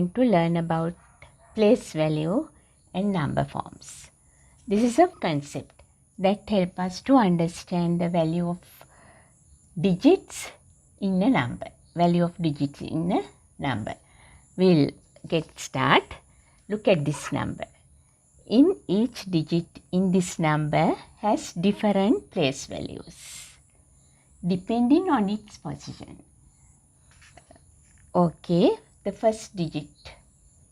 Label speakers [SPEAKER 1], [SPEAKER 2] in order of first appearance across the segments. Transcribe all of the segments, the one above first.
[SPEAKER 1] going to learn about place value and number forms. This is a concept that helps us to understand the value of digits in a number. Value of digits in a number. We'll get start. Look at this number. In each digit in this number has different place values depending on its position. Okay, the first digit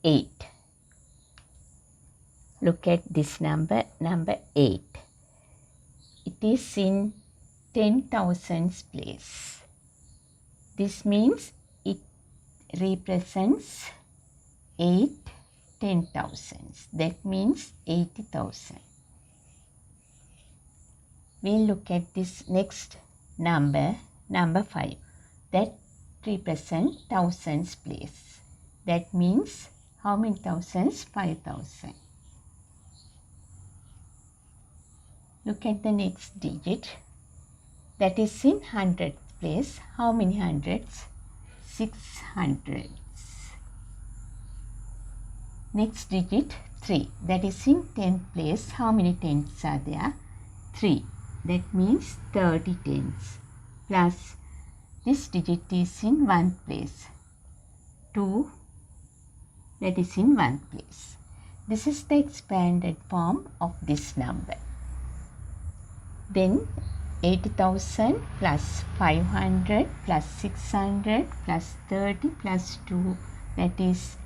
[SPEAKER 1] 8. Look at this number 8. It is in 10,000s place. This means it represents 8 10,000s. That means 80,000. We'll look at this next number 5. That represents thousands place. That means how many thousands? 5,000. Look at the next digit. That is in hundredth place. How many hundreds? 600. Next digit 3. That is in 10th place. How many tens are there? 3. That means 30 tens. Plus this digit is in 1st place. 2. That is in 1st place. This is the expanded form of this number. Then 80,000 plus 500 plus 600 plus 30 plus 2, that is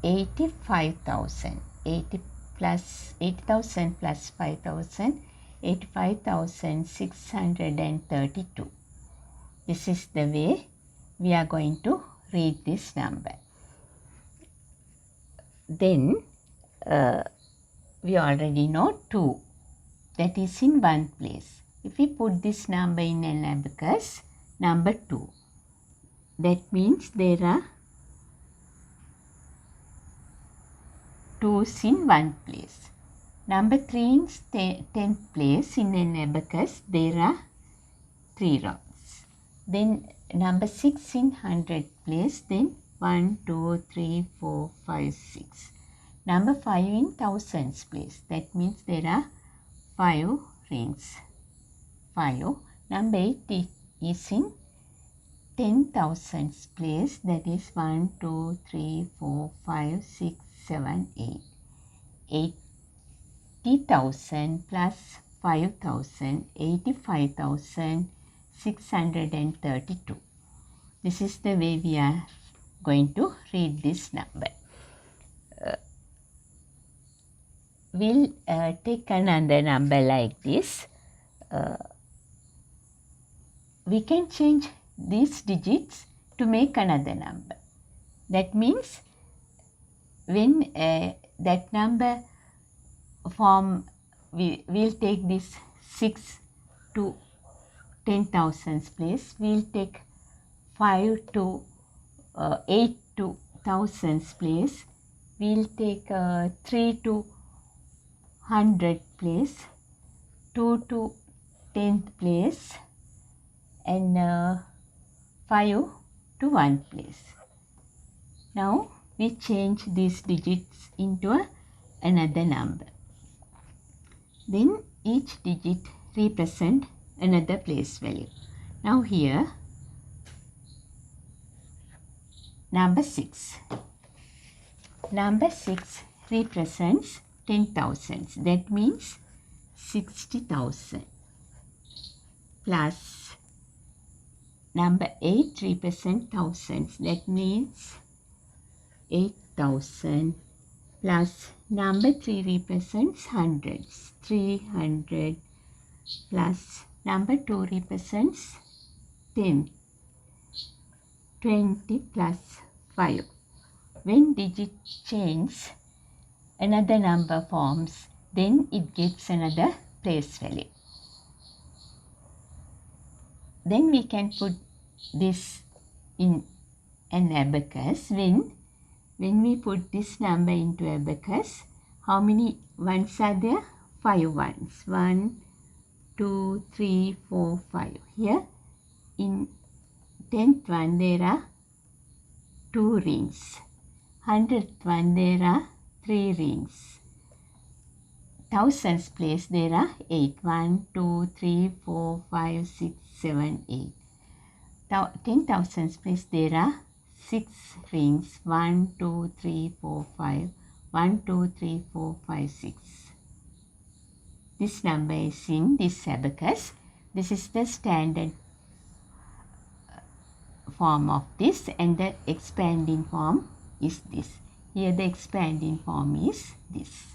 [SPEAKER 1] 85,000. 80,000 plus 5,000, 85,632. This is the way we are going to read this number. Then we already know 2. That is in 1st place. If we put this number in an abacus, number 2. That means there are 2's in 1st place. Number 3 in 10th place in an abacus, there are 3 rows. Then number 6 in 100th place, then 1, 2, 3, 4, 5, 6. Number 5 in thousands place. That means there are 5 rings. 5. Number 8 is in 10,000s place. That is 1, 2, 3, 4, 5, 6, 7, 8. 80,000 plus 5,000, 85,632. This is the way we are going to read this number. We'll take another number like this. We can change these digits to make another number. That means when that number form, we'll take this 6 to 10,000s place. We'll take 5 to 8 to thousands place. We'll take 3 to 100th place, 2 to 10th place, and 5 to 1st place. Now we change these digits into another number. Then each digit represents another place value. Now here number 6. Number 6 represents 10,000s. That means 60,000. Plus number 8 represents thousands. That means 8,000. Plus number 3 represents hundreds. 300. Plus number 2 represents 10. 20 plus 5. When digit change, another number forms, then it gives another place value. Then we can put this in an abacus. When we put this number into abacus, how many ones are there? 5 ones. 1, 2, 3, 4, 5. Here in 10th one there are 2 rings. 100th one, there are 3 rings. Thousands place, there are 8. 1, 2, 3, 4, 5, 6, 7, 8. 10,000 place, there are 6 rings. 1, 2, 3, 4, 5. 1, 2, 3, 4, 5, 6. This number is in this abacus. This is the standard form of this, and the expanding form is this. Here the expanding form is this.